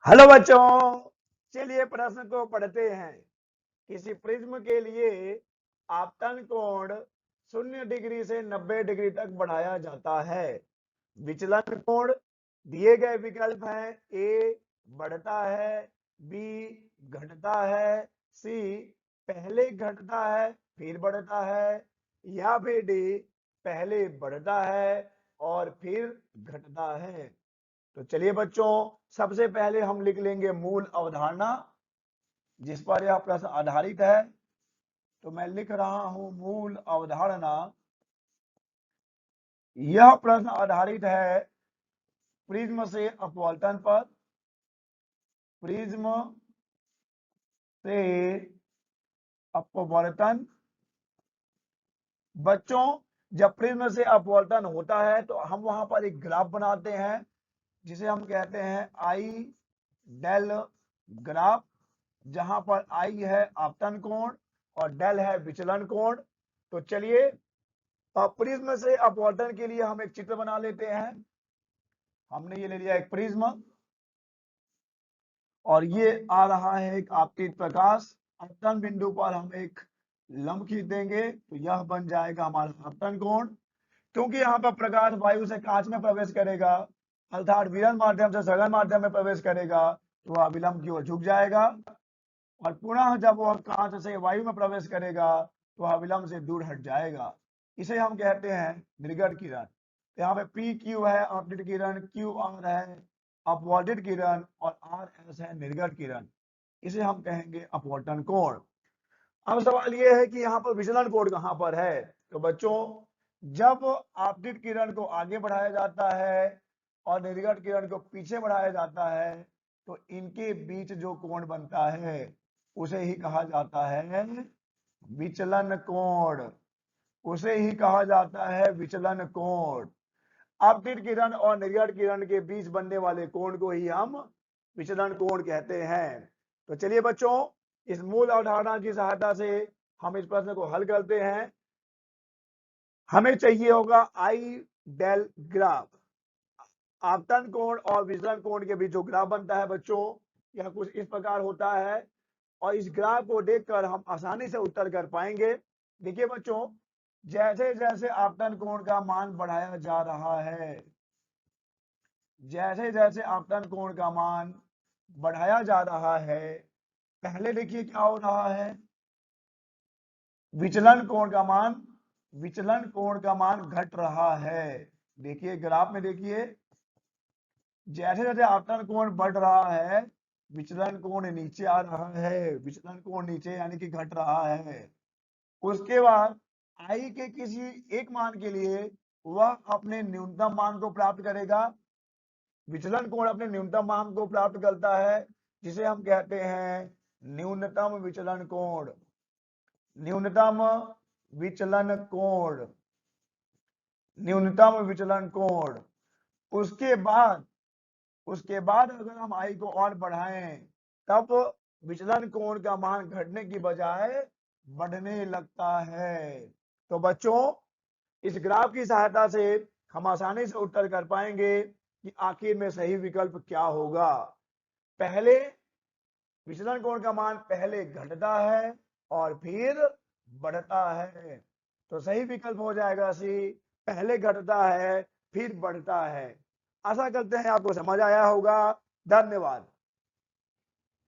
Hello बच्चों, चलिए प्रश्न को पढ़ते हैं। किसी प्रिज्म के लिए आपतन कोण 0 डिग्री से 90 डिग्री तक बढ़ाया जाता है। विचलन कोण दिए गए विकल्प हैं। ए बढ़ता है, बी घटता है, सी पहले घटता है फिर बढ़ता है, या फिर डी पहले बढ़ता है और फिर घटता है। तो चलिए बच्चों, सबसे पहले हम लिख लेंगे मूल अवधारणा जिस पर यह प्रश्न आधारित है। तो मैं लिख रहा हूं मूल अवधारणा। यह प्रश्न आधारित है प्रिज्म से अपवर्तन पर। प्रिज्म से अपवर्तन। बच्चों, जब प्रिज्म से अपवर्तन होता है तो हम वहां पर एक ग्राफ बनाते हैं जिसे हम कहते हैं आई डेल ग्राफ, जहां पर आई है आपतन कोण और डेल है विचलन कोण। तो चलिए प्रिज्म से अपवर्तन के लिए हम एक चित्र बना लेते हैं। हमने ये ले लिया एक प्रिज्म और ये आ रहा है एक आपतित प्रकाश। आपतन बिंदु पर हम एक लंब खींच देंगे तो यह बन जाएगा हमारा आपतन कोण। क्योंकि यहाँ पर प्रकाश वायु से कांच में प्रवेश करेगा, अर्थात विरल माध्यम से सघन माध्यम में प्रवेश करेगा, तो वह विलंब की ओर झुक जाएगा और पुनः जब वह कांच से वायु में प्रवेश करेगा तो वह विलंब से दूर हट जाएगा। इसे हम कहते हैं निर्गत किरण। तो यहाँ पे पी क्यू है आपतित किरण, क्यू आर है अपवर्तित किरण और आर एस है निर्गत किरण। इसे हम कहेंगे अपवर्तन कोण। अब सवाल यह है कि यहाँ पर विचलन कोण कहाँ पर है। तो बच्चों, जब आपतित किरण को आगे बढ़ाया जाता है और निर्गत किरण को पीछे बढ़ाया जाता है तो इनके बीच जो कोण बनता है उसे ही कहा जाता है विचलन कोण। उसे ही कहा जाता है विचलन कोण। आपतित किरण और निर्गत किरण के बीच बनने वाले कोण को ही हम विचलन कोण कहते हैं। तो चलिए बच्चों, इस मूल अवधारणा की सहायता से हम इस प्रश्न को हल करते हैं। हमें चाहिए होगा आई डेल ग्राफ। आपतन कोण और विचलन कोण के बीच जो ग्राफ बनता है बच्चों, यह कुछ इस प्रकार होता है और इस ग्राफ को देखकर हम आसानी से उत्तर कर पाएंगे। देखिए बच्चों, जैसे जैसे आपतन कोण का मान बढ़ाया जा रहा है, जैसे जैसे आपतन कोण का मान बढ़ाया जा रहा है, पहले देखिए क्या हो रहा है, विचलन कोण का मान घट रहा है। देखिए ग्राफ में देखिए, जैसे जैसे आपतन कोण बढ़ रहा है विचलन कोण नीचे आ रहा है, विचलन कोण नीचे यानी कि घट रहा है। उसके बाद आई के किसी एक मान के लिए वह अपने न्यूनतम मान को प्राप्त करेगा। विचलन कोण अपने न्यूनतम मान को प्राप्त करता है जिसे हम कहते हैं न्यूनतम विचलन कोण। न्यूनतम विचलन कोण, न्यूनतम विचलन कोण। उसके बाद अगर हम आई को और बढ़ाएं तब विचलन कोण का मान घटने की बजाय बढ़ने लगता है। तो बच्चों, इस ग्राफ की सहायता से हम आसानी से उत्तर कर पाएंगे कि आखिर में सही विकल्प क्या होगा। पहले विचलन कोण का मान पहले घटता है और फिर बढ़ता है। तो सही विकल्प हो जाएगा सी, पहले घटता है फिर बढ़ता है। आशा करते हैं आपको समझ आया होगा। धन्यवाद।